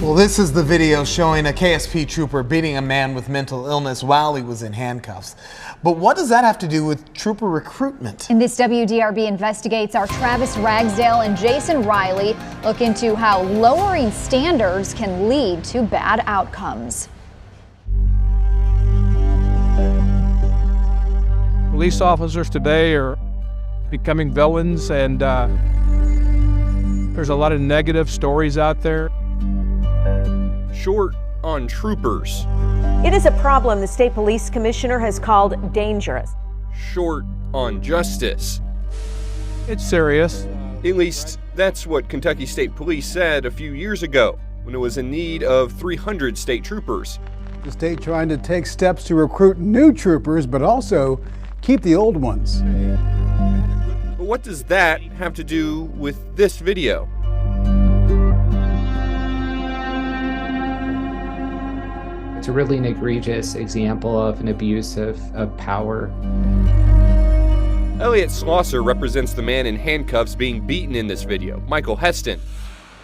Well, this is the video showing a KSP trooper beating a man with mental illness while he was in handcuffs. But what does that have to do with trooper recruitment? And this WDRB Investigates, our Travis Ragsdale and Jason Riley look into how lowering standards can lead to bad outcomes. Police officers today are becoming villains, and there's a lot of negative stories out there. Short on troopers. It is a problem the state police commissioner has called dangerous. Short on justice. It's serious. At least that's what Kentucky State Police said a few years ago when it was in need of 300 state troopers. The state trying to take steps to recruit new troopers, but also keep the old ones. But what does that have to do with this video? It's really an egregious example of an abuse of power. Elliot Slosser represents the man in handcuffs being beaten in this video, Michael Heston.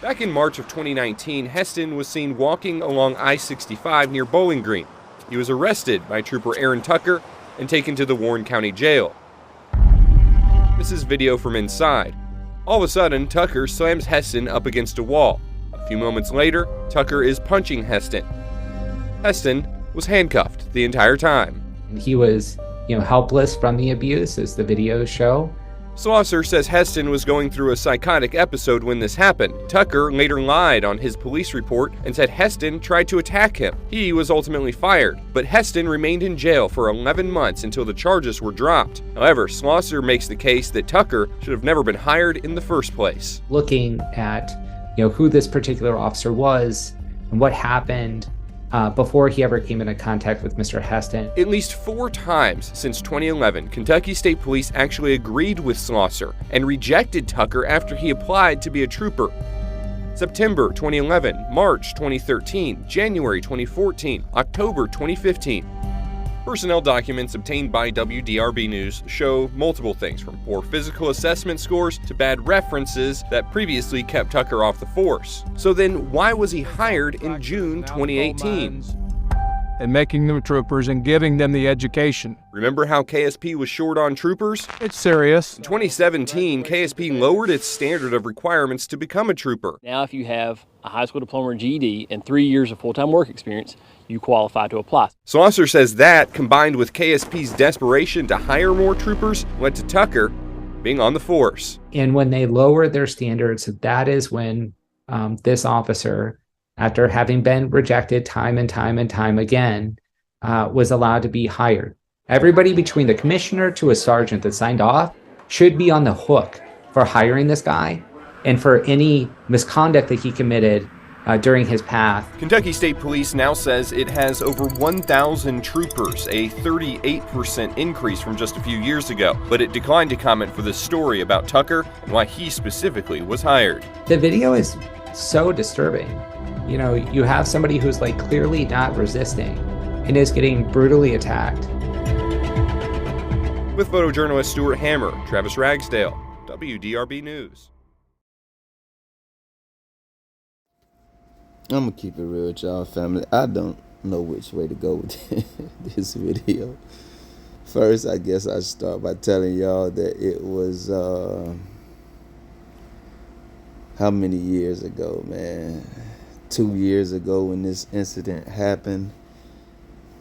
Back in March of 2019, Heston was seen walking along I-65 near Bowling Green. He was arrested by Trooper Aaron Tucker and taken to the Warren County Jail. This is video from inside. All of a sudden, Tucker slams Heston up against a wall. A few moments later, Tucker is punching Heston. Heston was handcuffed the entire time. He was, helpless from the abuse, as the videos show. Slosser says Heston was going through a psychotic episode when this happened. Tucker later lied on his police report and said Heston tried to attack him. He was ultimately fired, but Heston remained in jail for 11 months until the charges were dropped. However, Slosser makes the case that Tucker should have never been hired in the first place. Looking at, who this particular officer was and what happened before he ever came into contact with Mr. Heston. At least 4 times since 2011, Kentucky State Police actually agreed with Slosser and rejected Tucker after he applied to be a trooper. September 2011, March 2013, January 2014, October 2015. Personnel documents obtained by WDRB News show multiple things, from poor physical assessment scores to bad references that previously kept Tucker off the force. So then why was he hired in June 2018? And making them troopers and giving them the education. Remember how KSP was short on troopers? It's serious. In 2017, KSP lowered its standard of requirements to become a trooper. Now, if you have a high school diploma or GED and 3 years of full-time work experience, you qualify to apply. Slosser says that, combined with KSP's desperation to hire more troopers, led to Tucker being on the force. And when they lowered their standards, that is when this officer, after having been rejected time and time and time again, was allowed to be hired. Everybody between the commissioner to a sergeant that signed off should be on the hook for hiring this guy and for any misconduct that he committed during his path. Kentucky State Police now says it has over 1,000 troopers, a 38% increase from just a few years ago. But it declined to comment for this story about Tucker and why he specifically was hired. The video is so disturbing. You have somebody who's clearly not resisting and is getting brutally attacked. With photojournalist Stuart Hammer, Travis Ragsdale, WDRB News. I'm gonna keep it real with y'all, family. I don't know which way to go with this video. First, I guess I start by telling y'all that it was how many years ago, man? 2 years ago when this incident happened,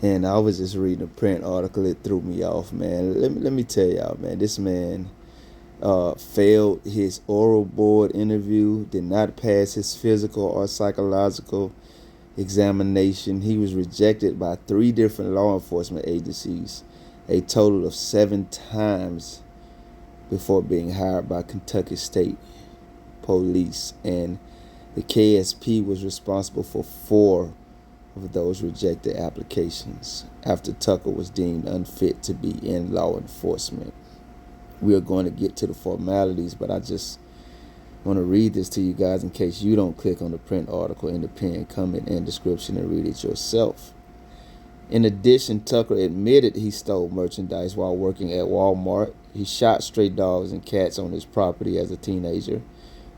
and I was just reading a print article. It threw me off, man. Let me tell y'all, man, this man failed his oral board interview, did not pass his physical or psychological examination. He was rejected by 3 different law enforcement agencies, a total of 7 times before being hired by Kentucky State Police, and the KSP was responsible for 4 of those rejected applications after Tucker was deemed unfit to be in law enforcement. We are going to get to the formalities, but I just want to read this to you guys in case you don't click on the print article in the pinned comment and description and read it yourself. In addition, Tucker admitted he stole merchandise while working at Walmart. He shot stray dogs and cats on his property as a teenager,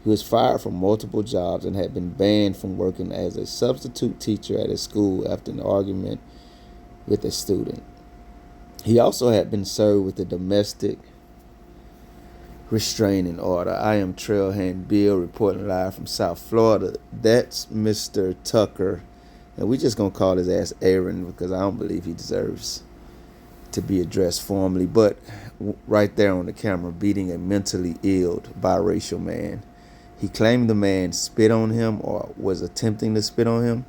He was fired from multiple jobs and had been banned from working as a substitute teacher at his school after an argument with a student. He also had been served with a domestic restraining order. I am Trailhand Bill reporting live from South Florida. That's Mr. Tucker. And we're just going to call his ass Aaron because I don't believe he deserves to be addressed formally. But right there on the camera, beating a mentally ill biracial man. He claimed the man spit on him or was attempting to spit on him.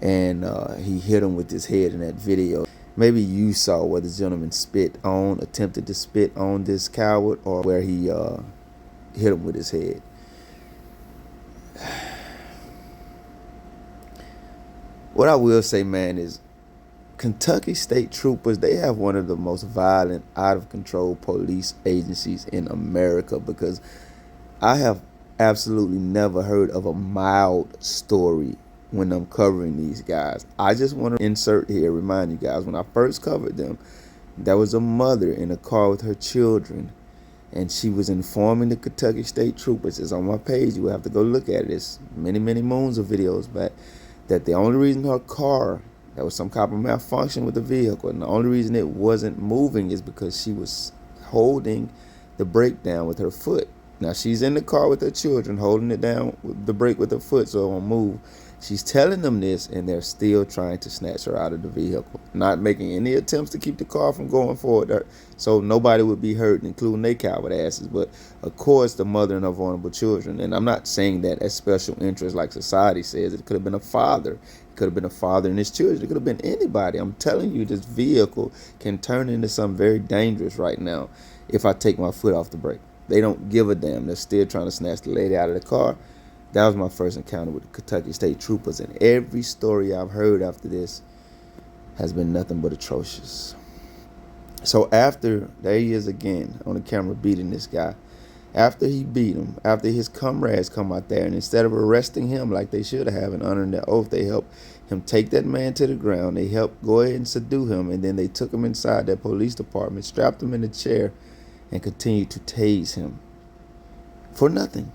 And he hit him with his head in that video. Maybe you saw where the gentleman attempted to spit on this coward, or where he hit him with his head. What I will say, man, is Kentucky State Troopers, they have one of the most violent, out-of-control police agencies in America, because I have absolutely never heard of a mild story when I'm covering these guys. I just want to insert here, remind you guys, when I first covered them, there was a mother in a car with her children, and she was informing the Kentucky State Troopers. It's on my page. You will have to go look at it. It's many, many moons of videos back, that the only reason her car, there was some kind of malfunction with the vehicle, and the only reason it wasn't moving is because she was holding the brake down with her foot. Now, she's in the car with her children, holding it down with the brake with her foot so it won't move. She's telling them this, and they're still trying to snatch her out of the vehicle, not making any attempts to keep the car from going forward, so nobody would be hurt, including they coward asses. But of course, the mother and her vulnerable children. And I'm not saying that as special interest like society says. It could have been a father. It could have been a father and his children. It could have been anybody. I'm telling you, this vehicle can turn into something very dangerous right now if I take my foot off the brake. They don't give a damn. They're still trying to snatch the lady out of the car. That was my first encounter with the Kentucky State Troopers, and every story I've heard after this has been nothing but atrocious. So there he is again on the camera beating this guy. After he beat him, after his comrades come out there, and instead of arresting him like they should have and honoring their oath, they helped him take that man to the ground. They helped go ahead and subdue him, and then they took him inside their police department, strapped him in a chair, and continued to tase him for nothing.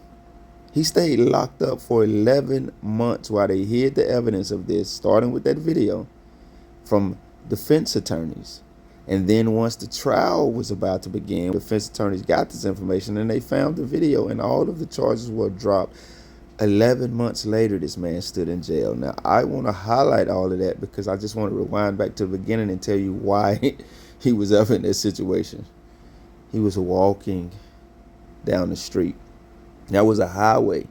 He stayed locked up for 11 months while they hid the evidence of this, starting with that video, from defense attorneys. And then once the trial was about to begin, defense attorneys got this information and they found the video, and all of the charges were dropped. 11 months later, this man stood in jail. Now, I want to highlight all of that because I just want to rewind back to the beginning and tell you why he was ever in this situation. He was walking down the street. That was a highway.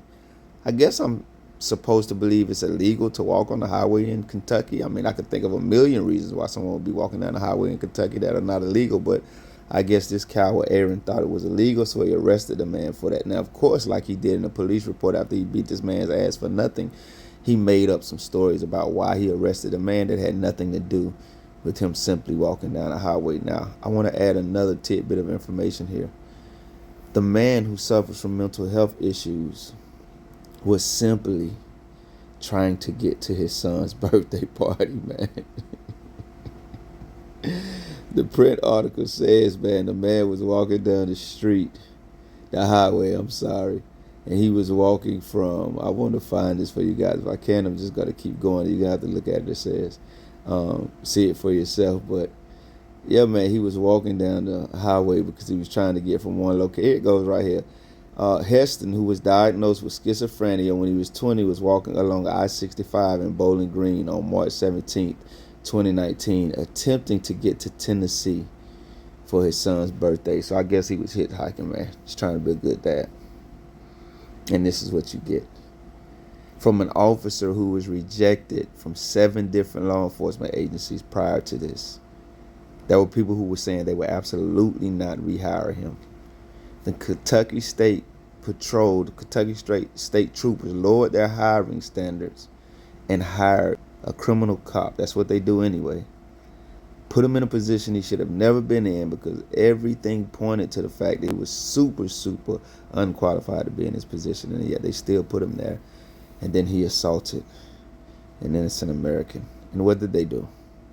I guess I'm supposed to believe it's illegal to walk on the highway in Kentucky. I mean, I could think of a million reasons why someone would be walking down the highway in Kentucky that are not illegal, but I guess this coward Aaron thought it was illegal, so he arrested the man for that. Now, of course, like he did in the police report after he beat this man's ass for nothing, he made up some stories about why he arrested a man that had nothing to do with him simply walking down a highway. Now, I want to add another tidbit of information here. The man who suffers from mental health issues was simply trying to get to his son's birthday party, man. The print article says, man, the man was walking down the highway, and he was walking from, I want to find this for you guys. If I can, I'm just going to keep going. You're going to have to look at it. It says, see it for yourself, but yeah, man, he was walking down the highway because he was trying to get from one location. Here it goes right here. Heston, who was diagnosed with schizophrenia when he was 20, was walking along I-65 in Bowling Green on March 17th, 2019, attempting to get to Tennessee for his son's birthday. So I guess he was hitchhiking, man. Just trying to be a good dad. And this is what you get from an officer who was rejected from 7 different law enforcement agencies prior to this. There were people who were saying they would absolutely not rehire him. The Kentucky State Patrol, the Kentucky State Troopers lowered their hiring standards and hired a criminal cop. That's what they do anyway. Put him in a position he should have never been in because everything pointed to the fact that he was super, super unqualified to be in his position, and yet they still put him there. And then he assaulted an innocent American. And what did they do?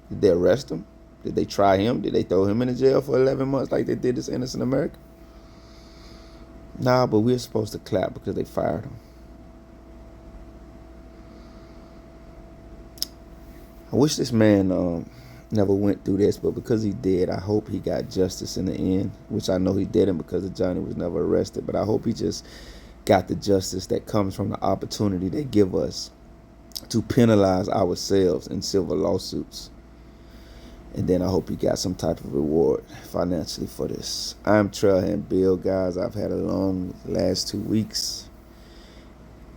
Did they arrest him? Did they try him? Did they throw him in the jail for 11 months like they did this innocent American? Nah, but we're supposed to clap because they fired him. I wish this man never went through this, but because he did, I hope he got justice in the end, which I know he didn't because Johnny was never arrested, but I hope he just got the justice that comes from the opportunity they give us to penalize ourselves in civil lawsuits. And then I hope he got some type of reward financially for this. I'm Trailhand Bill, guys. I've had a long last 2 weeks,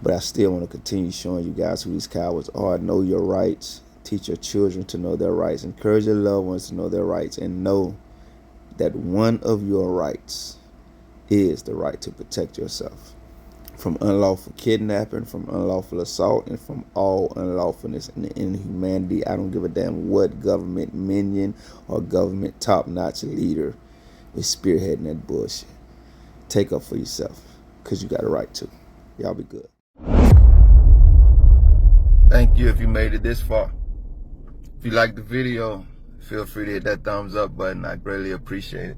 but I still want to continue showing you guys who these cowards are. Know your rights. Teach your children to know their rights. Encourage your loved ones to know their rights, and know that one of your rights is the right to protect yourself from unlawful kidnapping, from unlawful assault, and from all unlawfulness and inhumanity. I don't give a damn what government minion or government top-notch leader is spearheading that bullshit. Take up for yourself, because you got a right to. Y'all be good. Thank you if you made it this far. If you liked the video, feel free to hit that thumbs up button. I greatly appreciate it.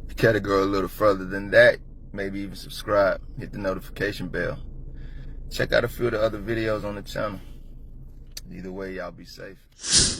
If you care to go a little further than that, maybe even subscribe, hit the notification bell. Check out a few of the other videos on the channel. Either way, y'all be safe.